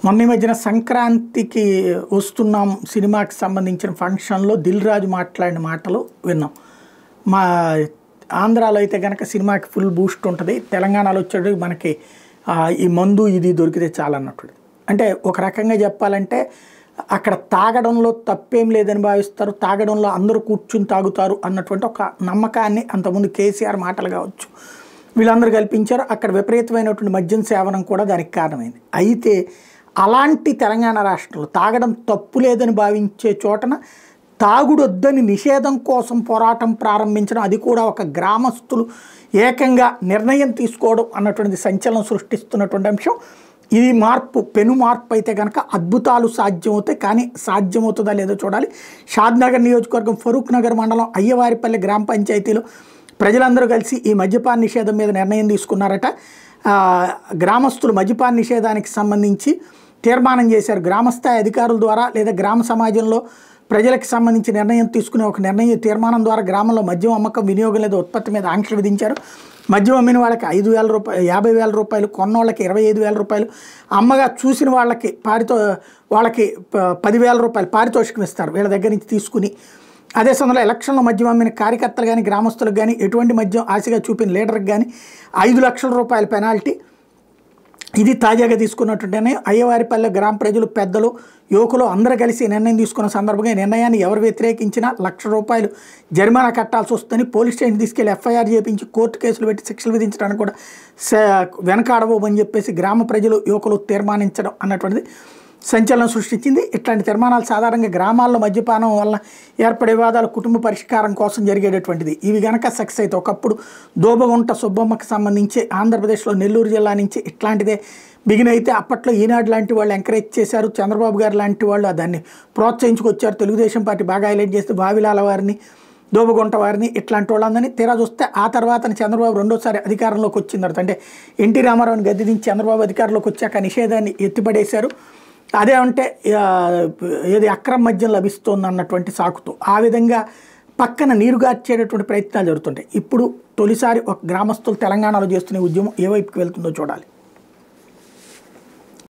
మొన్న ఈ మధ్యన సంక్రాంతికి వస్తున్నాం సినిమాకి సంబంధించిన ఫంక్షన్లో దిల్ రాజు మాట్లాడిన మాటలు విన్నాం. మా ఆంధ్రాలో అయితే కనుక సినిమాకి ఫుల్ బూస్ట్ ఉంటుంది, తెలంగాణలో వచ్చేది మనకి ఈ మందు ఇది దొరికితే చాలన్నట్టు. అంటే ఒక రకంగా చెప్పాలంటే అక్కడ తాగడంలో తప్పేం లేదని భావిస్తారు, తాగడంలో అందరూ కూర్చుని తాగుతారు అన్నటువంటి ఒక నమ్మకాన్ని అంతకుముందు కేసీఆర్ మాటలు కావచ్చు వీళ్ళందరూ కల్పించారు. అక్కడ విపరీతమైనటువంటి మద్యం సేవనం కూడా దానికి కారణమైంది. అయితే అలాంటి తెలంగాణ రాష్ట్రంలో తాగడం తప్పు లేదని భావించే చోటన తాగుడొద్దని నిషేధం కోసం పోరాటం ప్రారంభించడం, అది కూడా ఒక గ్రామస్తులు ఏకంగా నిర్ణయం తీసుకోవడం అన్నటువంటిది సంచలనం సృష్టిస్తున్నటువంటి అంశం. ఇది మార్పు, పెను మార్పు అయితే కనుక అద్భుతాలు సాధ్యమవుతాయి. కానీ సాధ్యమవుతుందా లేదో చూడాలి. షాద్నగర్ నియోజకవర్గం ఫరూక్ నగర్ మండలం అయ్యవారిపల్లి గ్రామ పంచాయతీలో ప్రజలందరూ కలిసి ఈ మద్యపాన నిషేధం మీద నిర్ణయం తీసుకున్నారట. గ్రామస్తులు మద్యపాన నిషేధానికి సంబంధించి తీర్మానం చేశారు. గ్రామస్థాయి అధికారుల ద్వారా లేదా గ్రామ సమాజంలో ప్రజలకు సంబంధించి నిర్ణయం తీసుకునే ఒక తీర్మానం ద్వారా గ్రామంలో మద్యం అమ్మకం, వినియోగం లేదా ఉత్పత్తి మీద ఆంక్షలు విధించారు. మద్యం అమ్మిన వాళ్ళకి 5,000 రూపాయలు, 50,000 రూపాయలు, కొన్నోళ్ళకి 25,000 రూపాయలు, అమ్మగా చూసిన వాళ్ళకి వాళ్ళకి 10,000 రూపాయలు పారితోషికం ఇస్తారు వీళ్ళ దగ్గర నుంచి తీసుకుని. అదే సమయంలో ఎలక్షన్లో మద్యం అమ్మిన కార్యకర్తలు కానీ గ్రామస్తులకు కానీ ఎటువంటి మద్యం ఆశగా చూపిన లీడర్కి కానీ 5 లక్షల రూపాయల పెనాల్టీ. ఇది తాజాగా తీసుకున్నటువంటి నిర్ణయం. అయ్యవారిపల్లె గ్రామ ప్రజలు, పెద్దలు, యువకులు అందరూ కలిసి నిర్ణయం తీసుకున్న సందర్భంగా ఈ నిర్ణయాన్ని ఎవరు వ్యతిరేకించినా 1,00,000 రూపాయలు జరిమానా కట్టాల్సి వస్తుందని పోలీస్ స్టేషన్ తీసుకెళ్లి ఎఫ్ఐఆర్ చేయించి కోర్టు కేసులు పెట్టి శిక్షలు విధించడానికి కూడా వెనకాడబోమని చెప్పేసి గ్రామ ప్రజలు, యువకులు తీర్మానించడం అన్నటువంటిది సంచలనం సృష్టించింది. ఇట్లాంటి తీర్మానాలు సాధారణంగా గ్రామాల్లో మద్యపానం వల్ల ఏర్పడే వివాదాలు కుటుంబ పరిష్కారం కోసం జరిగేటటువంటిది. ఇవి కనుక సక్సెస్ అయితే ఒకప్పుడు దోబగుంట సుబ్బమ్మకి సంబంధించి ఆంధ్రప్రదేశ్లో నెల్లూరు జిల్లా నుంచి ఇట్లాంటిదే బిగిన్ అయితే అప్పట్లో ఈనాడు లాంటి వాళ్ళు ఎంకరేజ్ చేశారు. చంద్రబాబు గారు లాంటి వాళ్ళు దాన్ని ప్రోత్సహించుకొచ్చారు. తెలుగుదేశం పార్టీ బాగా హైలైట్ చేస్తే వావిలాల వారిని, దోబగుంట వారిని, ఇట్లాంటి వాళ్ళందరినీ తీరా చూస్తే ఆ తర్వాత చంద్రబాబు రెండోసారి అధికారంలోకి వచ్చిన తర్వాత అంటే ఎన్టీ రామారావుని గద్దె దించి చంద్రబాబు అధికారంలోకి వచ్చాక నిషేధాన్ని ఎత్తిపడేశారు. అదే అంటే ఏది అక్రమ మద్యం లభిస్తోంది అన్నటువంటి సాకుతో ఆ విధంగా పక్కన నీరుగార్చేటటువంటి ప్రయత్నాలు జరుగుతుంటాయి. ఇప్పుడు తొలిసారి ఒక గ్రామస్తులు తెలంగాణలో చేస్తున్న ఉద్యమం ఏ వైపుకి వెళ్తుందో చూడాలి.